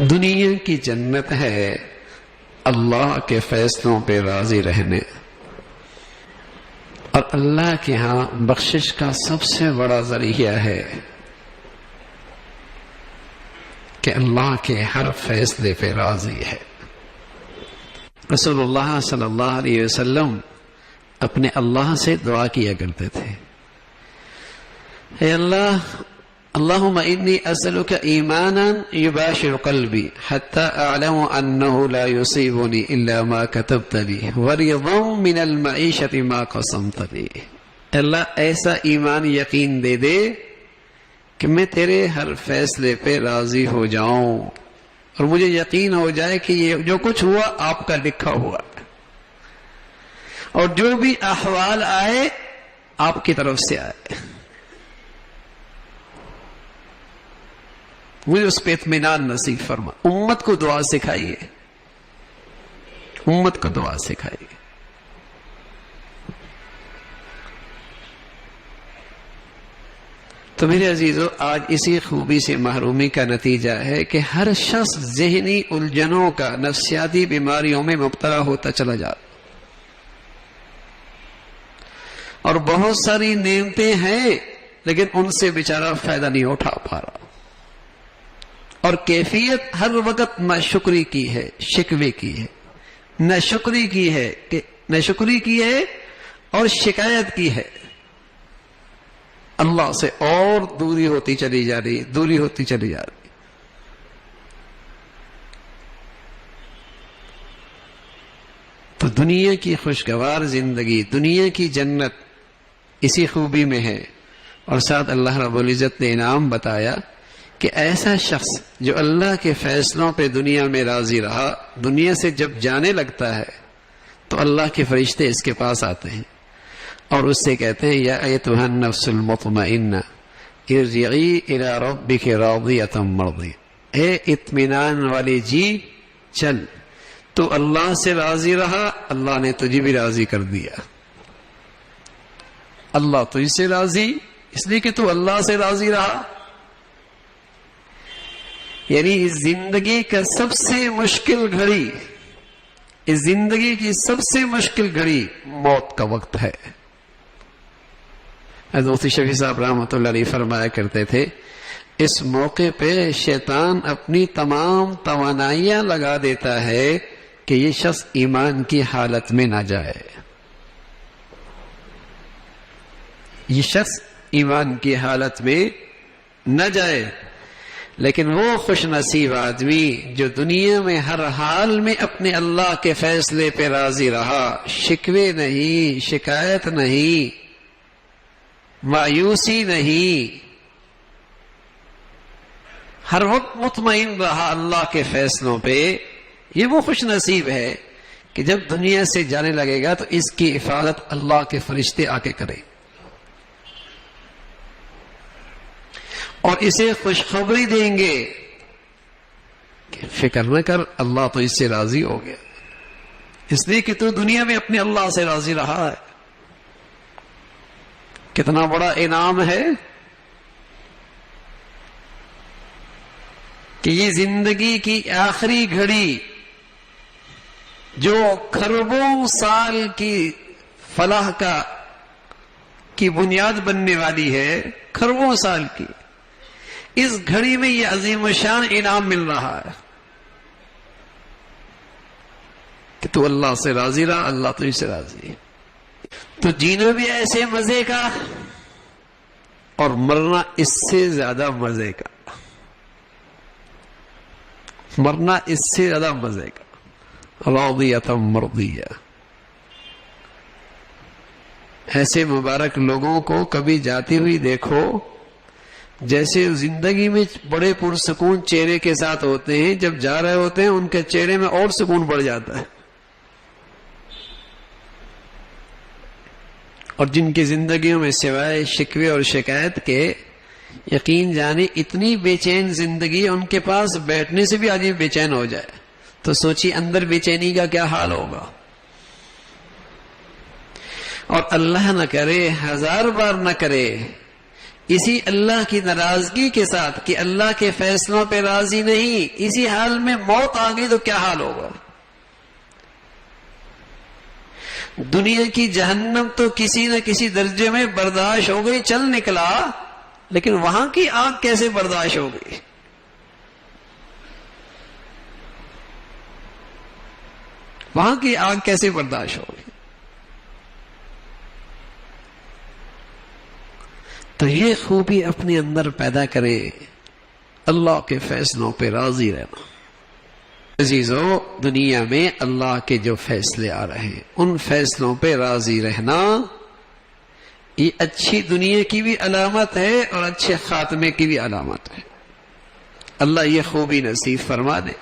دنیا کی جنت ہے اللہ کے فیصلوں پہ راضی رہنے، اور اللہ کے ہاں بخشش کا سب سے بڑا ذریعہ ہے کہ اللہ کے ہر فیصلے پہ راضی ہے۔ رسول اللہ صلی اللہ علیہ وسلم اپنے اللہ سے دعا کیا کرتے تھے، اے اللہ، اللہم انی اسألک ایمانا یباشر قلبی حتی اعلم انہ لا یصیبنی الا ما کتبت لی ورضا من المعیشت ما قسمت لی۔ اللہ ایسا ایمان یقین دے دے کہ میں تیرے ہر فیصلے پہ راضی ہو جاؤں اور مجھے یقین ہو جائے کہ یہ جو کچھ ہوا آپ کا لکھا ہوا ہے، اور جو بھی احوال آئے آپ کی طرف سے آئے، مجھے اس پہ اطمینان نصیب فرما۔ امت کو دعا سکھائیے، امت کو دعا سکھائیے۔ تو میرے عزیزو، آج اسی خوبی سے محرومی کا نتیجہ ہے کہ ہر شخص ذہنی الجھنوں کا، نفسیاتی بیماریوں میں مبتلا ہوتا چلا جاتا، اور بہت ساری نعمتیں ہیں لیکن ان سے بیچارہ فائدہ نہیں اٹھا پا رہا، اور کیفیت ہر وقت ناشکری کی ہے، شکوے کی ہے، ناشکری کی ہے اور شکایت کی ہے، اللہ سے اور دوری ہوتی چلی جا رہی۔ تو دنیا کی خوشگوار زندگی، دنیا کی جنت اسی خوبی میں ہے، اور ساتھ اللہ رب العزت نے انعام بتایا کہ ایسا شخص جو اللہ کے فیصلوں پہ دنیا میں راضی رہا، دنیا سے جب جانے لگتا ہے تو اللہ کے فرشتے اس کے پاس آتے ہیں اور اس سے کہتے ہیں، یا ایتھا النفس المطمئنہ ارجعی الی ربک راضیۃ مرضیہ، اے اطمینان والی جی، چل، تو اللہ سے راضی رہا، اللہ نے تجھے بھی راضی کر دیا۔ اللہ تجھ سے راضی اس لیے کہ تو اللہ سے راضی رہا۔ یعنی اس زندگی کا سب سے مشکل گھڑی، اس زندگی کی سب سے مشکل گھڑی موت کا وقت ہے۔ حضرت شفیع صاحب رحمۃ اللہ علیہ فرمایا کرتے تھے، اس موقع پہ شیطان اپنی تمام توانائیاں لگا دیتا ہے کہ یہ شخص ایمان کی حالت میں نہ جائے، یہ شخص ایمان کی حالت میں نہ جائے، لیکن وہ خوش نصیب آدمی جو دنیا میں ہر حال میں اپنے اللہ کے فیصلے پہ راضی رہا، شکوے نہیں، شکایت نہیں، مایوسی نہیں، ہر وقت مطمئن رہا اللہ کے فیصلوں پہ، یہ وہ خوش نصیب ہے کہ جب دنیا سے جانے لگے گا تو اس کی حفاظت اللہ کے فرشتے آ کے کریں اور اسے خوشخبری دیں گے کہ فکر نہ کر، اللہ تو اس سے راضی ہو گیا، اس لیے کہ تو دنیا میں اپنے اللہ سے راضی رہا ہے۔ کتنا بڑا انعام ہے کہ یہ زندگی کی آخری گھڑی جو کھربوں سال کی فلاح کی بنیاد بننے والی ہے، کھربوں سال کی، اس گھڑی میں یہ عظیم الشان انعام مل رہا ہے کہ تو اللہ سے راضی رہا، اللہ تجھ سے راضی ہے۔ تو جینا بھی ایسے مزے کا اور مرنا اس سے زیادہ مزے کا، مرنا اس سے زیادہ مزے کا، راضیۃ مرضیہ۔ ایسے مبارک لوگوں کو کبھی جاتی ہوئی دیکھو جیسے زندگی میں بڑے پرسکون چہرے کے ساتھ ہوتے ہیں، جب جا رہے ہوتے ہیں ان کے چہرے میں اور سکون بڑھ جاتا ہے، اور جن کی زندگیوں میں سوائے شکوے اور شکایت کے یقین جانے اتنی بے چین زندگی، ان کے پاس بیٹھنے سے بھی آدمی بے چین ہو جائے تو سوچی اندر بے چینی کا کیا حال ہوگا۔ اور اللہ نہ کرے، ہزار بار نہ کرے اسی اللہ کی ناراضگی کے ساتھ کہ اللہ کے فیصلوں پہ راضی نہیں، اسی حال میں موت آ گئی تو کیا حال ہوگا؟ دنیا کی جہنم تو کسی نہ کسی درجے میں برداشت ہو گئی، چل نکلا، لیکن وہاں کی آگ کیسے برداشت ہو گئی؟ وہاں کی آگ کیسے برداشت ہوگی؟ تو یہ خوبی اپنے اندر پیدا کرے، اللہ کے فیصلوں پہ راضی رہنا۔ عزیزو، دنیا میں اللہ کے جو فیصلے آ رہے ہیں ان فیصلوں پہ راضی رہنا، یہ اچھی دنیا کی بھی علامت ہے اور اچھے خاتمے کی بھی علامت ہے۔ اللہ یہ خوبی نصیب فرما دے۔